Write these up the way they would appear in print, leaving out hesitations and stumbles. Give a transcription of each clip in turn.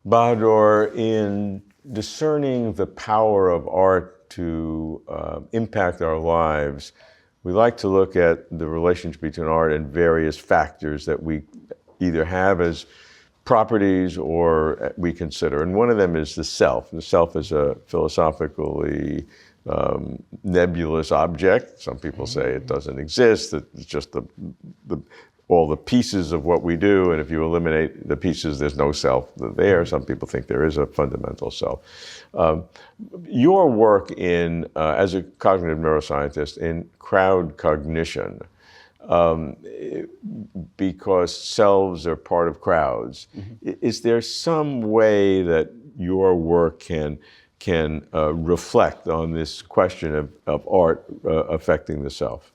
Bahador, in discerning the power of art to impact our lives, we like to look at the relationship between art and various factors that we either have as properties or we consider. And one of them is the self. The self is a philosophically nebulous object. Some people say it doesn't exist, that it's just all the pieces of what we do, and if you eliminate the pieces, there's no self there. Some people think there is a fundamental self. Your work as a cognitive neuroscientist in crowd cognition, because selves are part of crowds, is there some way that your work can reflect on this question of art affecting the self?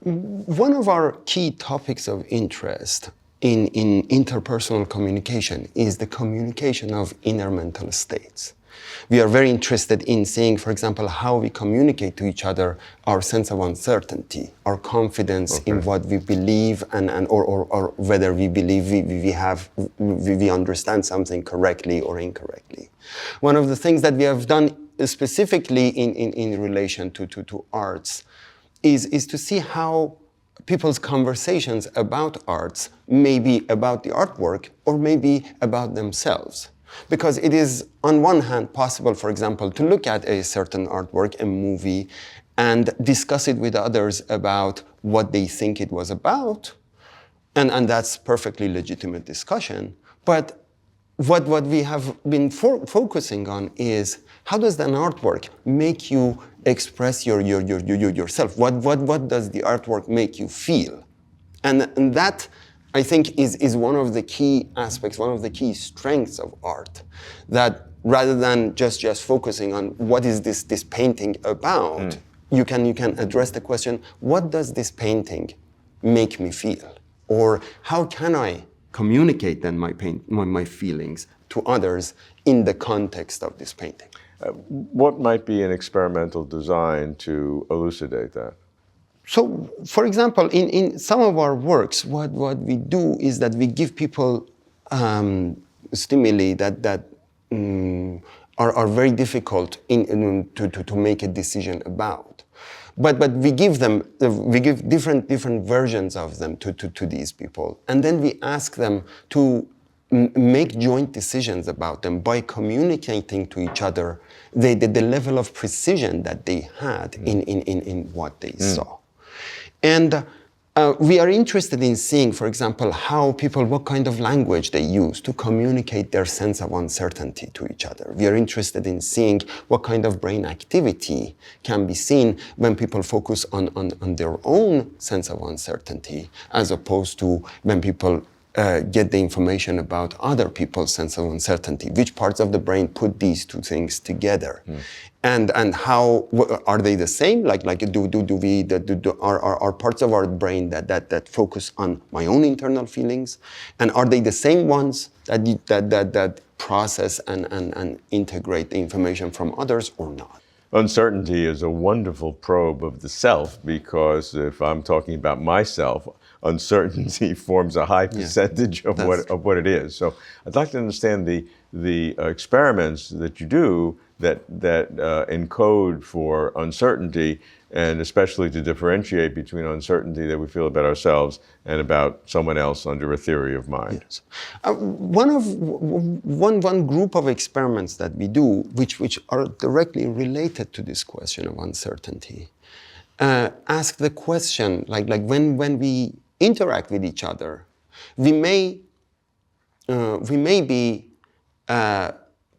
One of our key topics of interest in interpersonal communication is the communication of inner mental states. We are very interested in seeing, for example, how we communicate to each other our sense of uncertainty, our confidence in what we believe, or whether we believe we understand something correctly or incorrectly. One of the things that we have done specifically in relation to arts is to see how people's conversations about arts may be about the artwork or maybe about themselves. Because it is, on one hand, possible, for example, to look at a certain artwork, a movie, and discuss it with others about what they think it was about. And that's perfectly legitimate discussion. But what we have been focusing on is, how does an artwork make you express yourself? What does the artwork make you feel? And that, I think, is one of the key aspects, one of the key strengths of art, that rather than just focusing on what is this painting about, you can address the question, what does this painting make me feel? Or how can I communicate then my feelings to others in the context of this painting? What might be an experimental design to elucidate that? So, for example, in some of our works, what we do is that we give people stimuli that are very difficult to make a decision about. But we give different versions of them to these people, and then we ask them to make joint decisions about them by communicating to each other the level of precision that they had in what they saw. And we are interested in seeing, for example, what kind of language they use to communicate their sense of uncertainty to each other. We are interested in seeing what kind of brain activity can be seen when people focus on their own sense of uncertainty, as opposed to when people get the information about other people's sense of uncertainty. Which parts of the brain put these two things together? And how are they the same? Like are parts of our brain that focus on my own internal feelings, and are they the same ones that process and integrate the information from others or not? Uncertainty is a wonderful probe of the self, because if I'm talking about myself, uncertainty forms a high percentage of what it is. So I'd like to understand the experiments that you do that encode for uncertainty, and especially to differentiate between uncertainty that we feel about ourselves and about someone else under a theory of mind. Yes. One group of experiments that we do, which are directly related to this question of uncertainty, ask the question, like when we interact with each other, we may be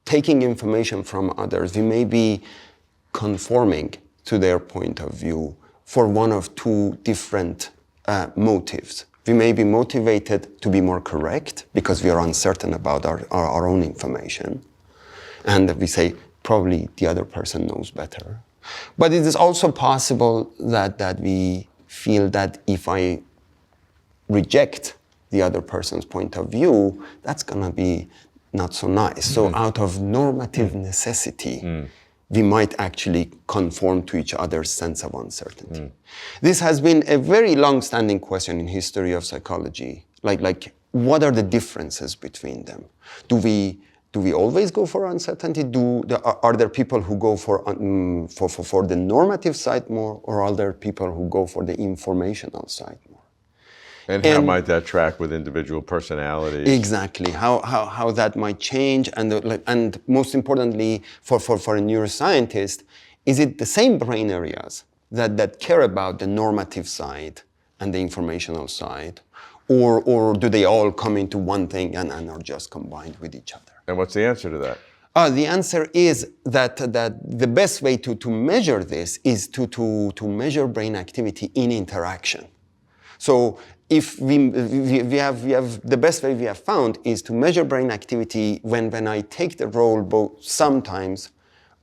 taking information from others. We may be conforming to their point of view for one of two different motives. We may be motivated to be more correct because we are uncertain about our own information. And we say, probably the other person knows better. But it is also possible that we feel that if I reject the other person's point of view, that's going to be not so nice. So out of normative necessity, we might actually conform to each other's sense of uncertainty. This has been a very long-standing question in history of psychology. Like what are the differences between them? Do we Do we always go for uncertainty? Are there people who go for the normative side more, or are there people who go for the informational side more? And how might that track with individual personalities? Exactly, how that might change, and most importantly, for a neuroscientist, is it the same brain areas that care about the normative side and the informational side, or do they all come into one thing and are just combined with each other? And what's the answer to that? The answer is that the best way to measure this is to measure brain activity in interaction. So if we have the best way we have found is to measure brain activity when I take the role both sometimes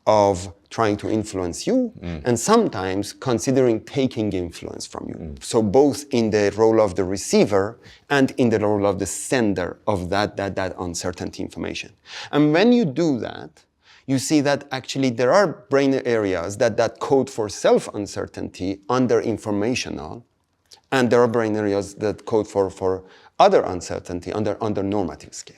of trying to influence you and sometimes considering taking influence from you. So both in the role of the receiver and in the role of the sender of that uncertainty information. And when you do that, you see that actually there are brain areas that code for self-uncertainty under informational, and there are brain areas that code for other uncertainty under normative scale.